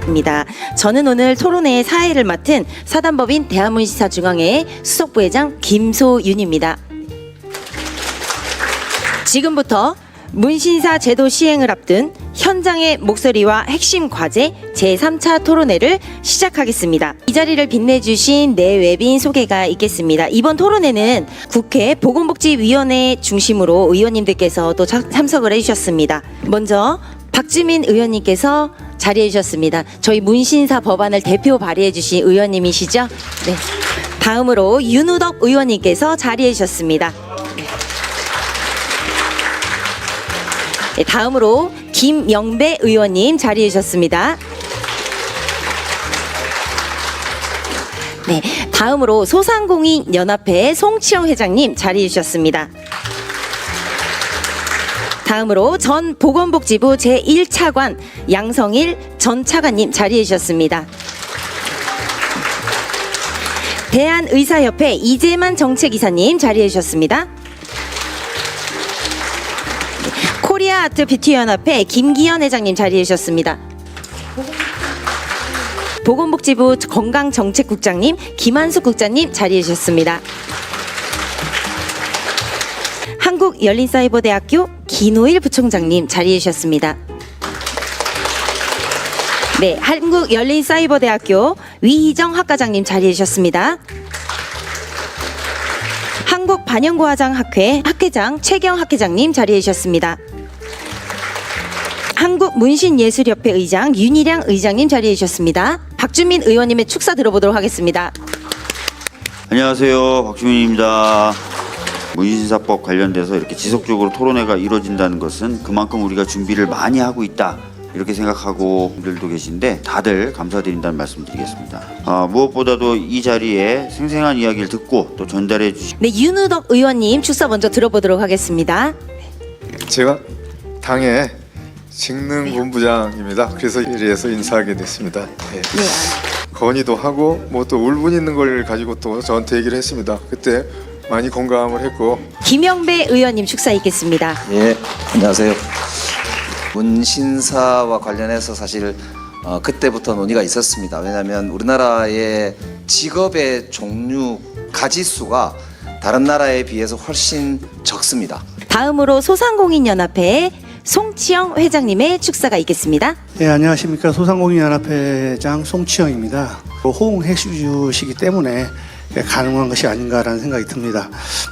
입니다. 저는 오늘 토론회의 사회를 맡은 사단법인 대한문신사중앙회 수석부회장 김소윤입니다. 지금부터 문신사 제도 시행을 앞둔 현장의 목소리와 핵심 과제 제3차 토론회를 시작하겠습니다. 이 자리를 빛내주신 네 외빈 소개가 있겠습니다. 이번 토론회는 국회 보건복지위원회 중심으로 의원님들께서 또 참석을 해주셨습니다. 먼저 박주민 의원님께서 자리해 주셨습니다. 저희 문신사 법안을 대표 발의해 주신 의원님이시죠? 네. 다음으로 윤우덕 의원님께서 자리해 주셨습니다. 네, 다음으로 김영배 의원님 자리해 주셨습니다. 네, 다음으로 소상공인연합회 송치영 회장님 자리해 주셨습니다. 다음으로 전 보건복지부 제1차관 양성일 전 차관님 자리해 주셨습니다. 대한의사협회 이재만 정책이사님 자리해 주셨습니다. 코리아 아트 뷰티 연합회 김기현 회장님 자리해 주셨습니다. 보건복지부 건강정책국장님 김한숙 국장님 자리해 주셨습니다. 한국열린사이버대학교 김호일 부총장님 자리해 주셨습니다. 네, 한국열린사이버대학교 위희정 학과장님 자리해 주셨습니다. 한국반영고화장학회 학회장 최경 학회장님 자리해 주셨습니다. 한국문신예술협회 의장 윤희량 의장님 자리해 주셨습니다. 박주민 의원님의 축사 들어보도록 하겠습니다. 안녕하세요, 박주민입니다. 문신사법 관련돼서 이렇게 지속적으로 토론회가 이루어진다는 것은 그만큼 우리가 준비를 많이 하고 있다, 이렇게 생각하고 분들도 계신데 다들 감사드린다는 말씀드리겠습니다. 무엇보다도 이 자리에 생생한 이야기를 듣고 또 전달해 주신 네, 윤우덕 의원님 축사 먼저 들어보도록 하겠습니다. 제가 당의 직능본부장입니다. 그래서 이 자리에서 인사하게 됐습니다. 네. 건의도 하고 뭐 또 울분 있는 걸 가지고 또 저한테 얘기를 했습니다. 그때 많이 공감을 했고. 김영배 의원님 축사 있겠습니다. 예, 안녕하세요. 문신사와 관련해서 사실 그때부터 논의가 있었습니다. 왜냐하면 우리나라의 직업의 종류 가지수가 다른 나라에 비해서 훨씬 적습니다. 다음으로 소상공인연합회 송치영 회장님의 축사가 있겠습니다. 네, 안녕하십니까. 소상공인연합회장 송치영입니다. 호응해 주시기 때문에 가능한 것이 아닌가라는 생각이 듭니다.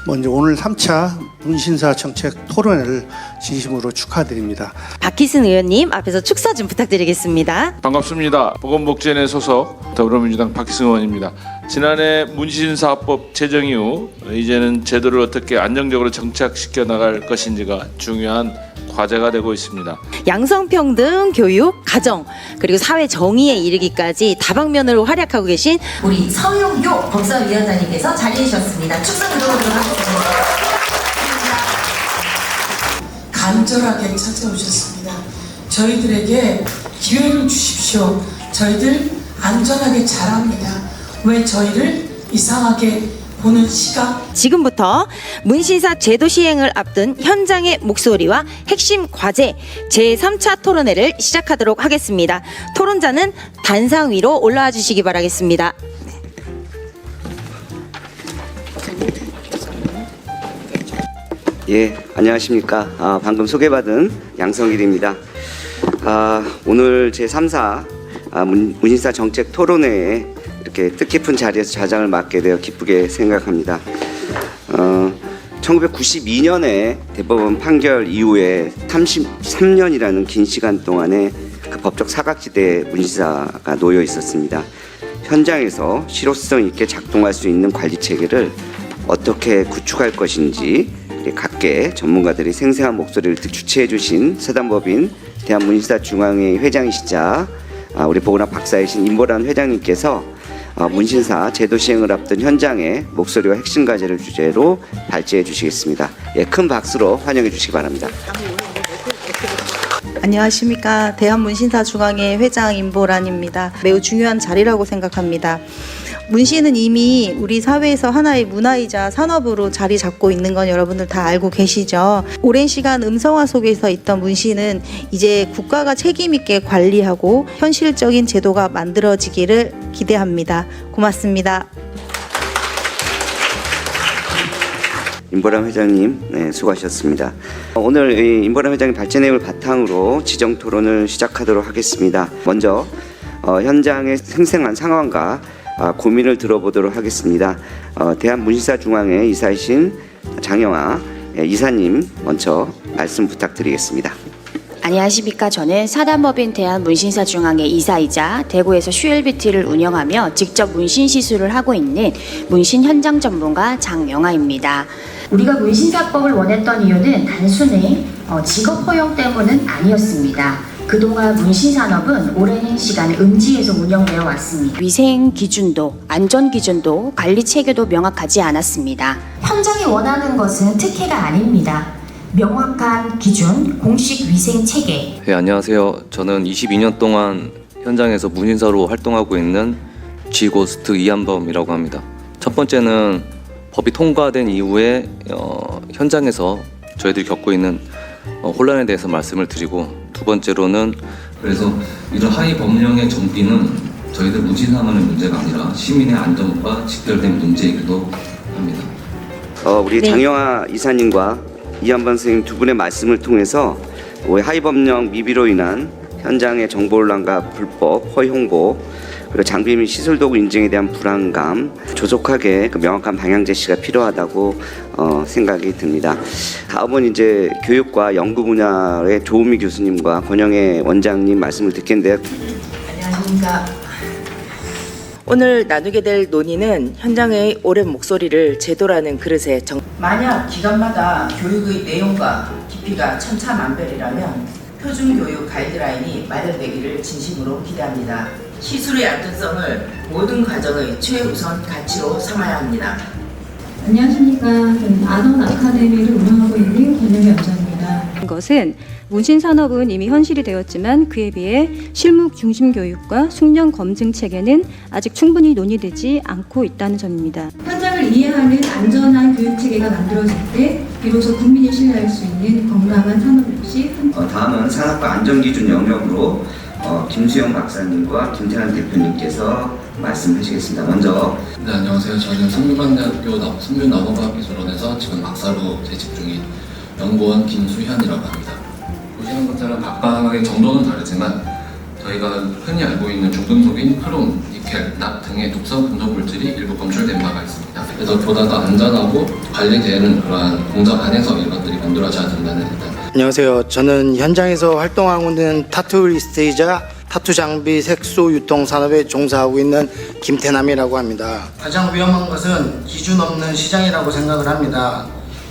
먼저 오늘 3차 문신사 정책 토론회를 진심으로 축하드립니다. 박희순 의원님 앞에서 축사 좀 부탁드리겠습니다. 반갑습니다. 보건복지위원회 소속 더불어민주당 박희승 의원입니다. 지난해 문신사법 제정 이후 이제는 제도를 어떻게 안정적으로 정착시켜 나갈 것인지가 중요한 과제가 되고 있습니다. 양성평등, 교육, 가정, 그리고 사회 정의에 이르기까지 다방면으로 활약하고 계신 우리 서용교 법사위원장님께서 자리해 주셨습니다. 축사 들어보도록 하겠습니다. 간절하게 찾아오셨습니다. 저희들에게 기회를 주십시오. 저희들 안전하게 자랍니다. 왜 저희를 이상하게 보는 시각? 지금부터 문신사 제도 시행을 앞둔 현장의 목소리와 핵심 과제 제3차 토론회를 시작하도록 하겠습니다. 토론자는 단상 위로 올라와 주시기 바라겠습니다. 예, 안녕하십니까. 방금 소개받은 양성일입니다. 오늘 제3사 문신사 정책 토론회에 이렇게 뜻깊은 자리에서 좌장을 맡게 되어 기쁘게 생각합니다. 1992년에 대법원 판결 이후에 33년이라는 긴 시간 동안에 그 법적 사각지대에 문신사가 놓여 있었습니다. 현장에서 실효성 있게 작동할 수 있는 관리 체계를 어떻게 구축할 것인지 각계 전문가들이 생생한 목소리를 주최해 주신 사단법인 대한문신사중앙회 회장이시자 우리 보건학 박사이신 임보란 회장님께서 문신사 제도 시행을 앞둔 현장의 목소리와 핵심 과제를 주제로 발제해 주시겠습니다. 예, 큰 박수로 환영해 주시기 바랍니다. 안녕하십니까. 대한문신사중앙회 회장 임보란입니다. 매우 중요한 자리라고 생각합니다. 문신은 이미 우리 사회에서 하나의 문화이자 산업으로 자리 잡고 있는 건 여러분들 다 알고 계시죠. 오랜 시간 음성화 속에서 있던 문신은 이제 국가가 책임 있게 관리하고 현실적인 제도가 만들어지기를 기대합니다. 고맙습니다. 임보람 회장님, 네, 수고하셨습니다. 오늘 이 임보람 회장님 발제 내용을 바탕으로 지정 토론을 시작하도록 하겠습니다. 먼저 현장의 생생한 상황과 고민을 들어보도록 하겠습니다. 대한문신사중앙회 이사이신 장영아 이사님 먼저 말씀 부탁드리겠습니다. 안녕하십니까. 저는 사단법인 대한문신사중앙회 이사이자 대구에서 슈엘뷰티를 운영하며 직접 문신 시술을 하고 있는 문신 현장 전문가 장영아입니다. 우리가 문신사법을 원했던 이유는 단순히 직업 허용 때문은 아니었습니다. 그동안 문신산업은 오랜 시간 음지에서 운영되어 왔습니다. 위생 기준도, 안전 기준도, 관리 체계도 명확하지 않았습니다. 현장이 원하는 것은 특혜가 아닙니다. 명확한 기준, 공식 위생 체계. 네, 안녕하세요. 저는 22년 동안 현장에서 문신사로 활동하고 있는 G고스트 이한범이라고 합니다. 첫 번째는 법이 통과된 이후에 현장에서 저희들이 겪고 있는 혼란에 대해서 말씀을 드리고, 두 번째로는 그래서 이런 하위 법령의 정비는 저희들 문신사만의 문제가 아니라 시민의 안전과 직결된 문제이기도 합니다. 우리 네. 장영아 이사님과 이한번 선생님 두 분의 말씀을 통해서 하위 법령 미비로 인한 현장의 정보혼란과 불법 허용보, 그리고 장비 및 시술도구 인증에 대한 불안감, 조속하게 그 명확한 방향 제시가 필요하다고 생각이 듭니다. 다음은 이제 교육과 연구 분야의 조은미 교수님과 권영애 원장님 말씀을 듣겠는데요. 안녕하십니까. 오늘 나누게 될 논의는 현장의 오랜 목소리를 제도라는 그릇에 만약 기관마다 교육의 내용과 깊이가 천차만별이라면 표준교육 가이드라인이 마련되기를 진심으로 기대합니다. 시술의 안전성을 모든 과정의 최우선 가치로 삼아야 합니다. 안녕하십니까. 저는 아넌 아카데미를 운영하고 있는 권영애 원장입니다. 것은 문신 산업은 이미 현실이 되었지만 그에 비해 실무 중심 교육과 숙련 검증 체계는 아직 충분히 논의되지 않고 있다는 점입니다. 현장을 이해하는 안전한 교육 체계가 만들어질 때 비로소 국민이 신뢰할 수 있는 건강한 산업 역시 다음은 산업과 안전기준 영역으로 김수영 박사님과 김태환 대표님께서 말씀하시겠습니다. 먼저. 네, 안녕하세요. 저는 성균관대학교 성균나무과학기술원에서 지금 박사로 재직 중인 연구원 김수현이라고 합니다. 보시는 것처럼 각각의 정도는 다르지만 저희가 흔히 알고 있는 중금속인 크롬, 니켈, 납 등의 독성 금속 물질이 일부 검출된 바가 있습니다. 그래서 보다 더 안전하고 관리되는 그러한 공장 안에서 이것들이 만들어져야 된다는 일단. 안녕하세요. 저는 현장에서 활동하고 있는 타투리스트이자 타투 장비 색소 유통 산업에 종사하고 있는 김태남이라고 합니다. 가장 위험한 것은 기준 없는 시장이라고 생각을 합니다.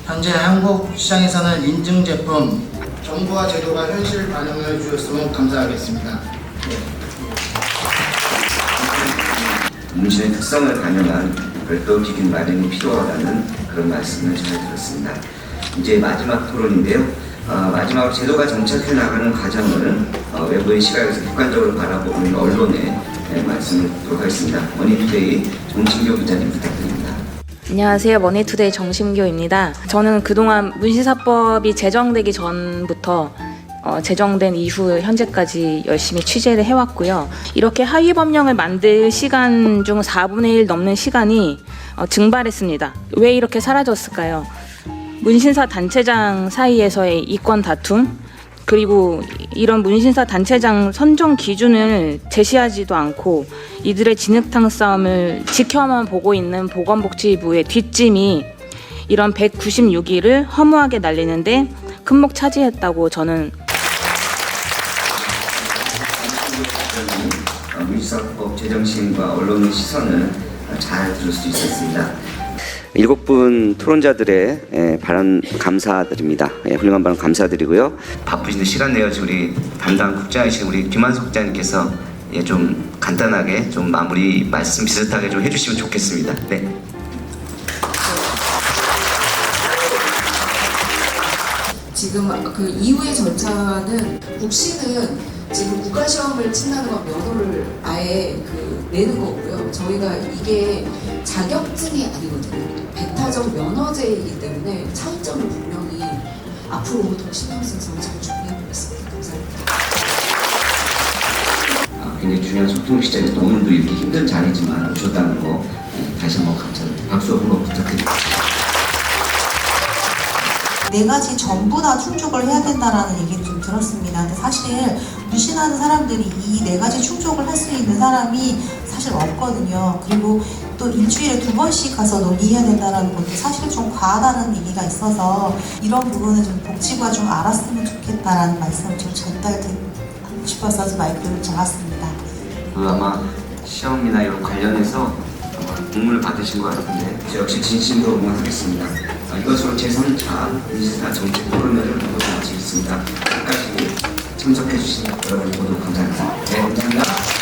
현재 한국 시장에서는 인증 제품, 정부와 제도가 현실 반영해 주셨으면 감사하겠습니다. 문신의 특성을 반영한 별도 기준 마련이 필요하다는 그런 말씀을 잘 들었습니다. 이제 마지막 토론인데요. 마지막으로 제도가 정착해 나가는 과정을 외부의 시각에서 객관적으로 바라보고 있는 언론에 말씀을 드리도록 하겠습니다. 머니투데이 정신교 기자님 부탁드립니다. 안녕하세요. 머니투데이 정심교입니다. 저는 그동안 문신사법이 제정되기 전부터 제정된 이후 현재까지 열심히 취재를 해왔고요. 이렇게 하위 법령을 만들 시간 중 4분의 1 넘는 시간이 증발했습니다. 왜 이렇게 사라졌을까요? 문신사 단체장 사이에서의 이권 다툼, 그리고 이런 문신사 단체장 선정 기준을 제시하지도 않고 이들의 진흙탕 싸움을 지켜만 보고 있는 보건복지부의 뒷짐이 이런 196일을 허무하게 날리는데 큰 목 차지했다고 저는. 문신사법 제정 시행과 언론의 시선을 잘 들을 수 있었습니다. 7분 토론자들의 발언 감사드립니다. 훌륭한 발언 감사드리고요. 바쁘신데 시간 내어주신 우리 담당 국장이신 우리 김한석 국장님께서 좀 간단하게 좀 마무리 말씀 비슷하게 좀 해주시면 좋겠습니다. 네. 지금 그 이후의 절차는 국시는 지금 국가시험을 친다는 건 면허를 아예 내는 거고요. 저희가 이게 자격증이 아니거든요. 배타적 면허제이기 때문에 차이점을 분명히 앞으로 더 신경 써서 잘 준비해 보겠습니다. 감사합니다. 굉장히 중요한 소통 시작에서 오늘도 이렇게 힘든 자리지만 오셨다는 거 다시 한번 감사드립니다. 박수 한번 부탁드립니다. 네 가지 전부 다 충족을 해야 된다라는 얘기를 좀 들었습니다. 근데 사실 문신하는 사람들이 이 네 가지 충족을 할 수 있는 사람이 사실 없거든요. 그리고 또 일주일에 2번씩 가서 논의해야 된다는 것도 사실 좀 과하다는 얘기가 있어서 이런 부분은 좀 복지부가 좀 알았으면 좋겠다라는 말씀을 좀 전달드리고 싶어서 마이크를 잡았습니다. 아마 시험이나 이런 관련해서 공문을 받으신 것 같은데 저 역시 진심으로 응원하겠습니다. 이것으로 제3차 문신사 정책 토론회를 모두 마치겠습니다. 끝까지 참석해 주신 여러분 모두 감사합니다. 네, 감사합니다.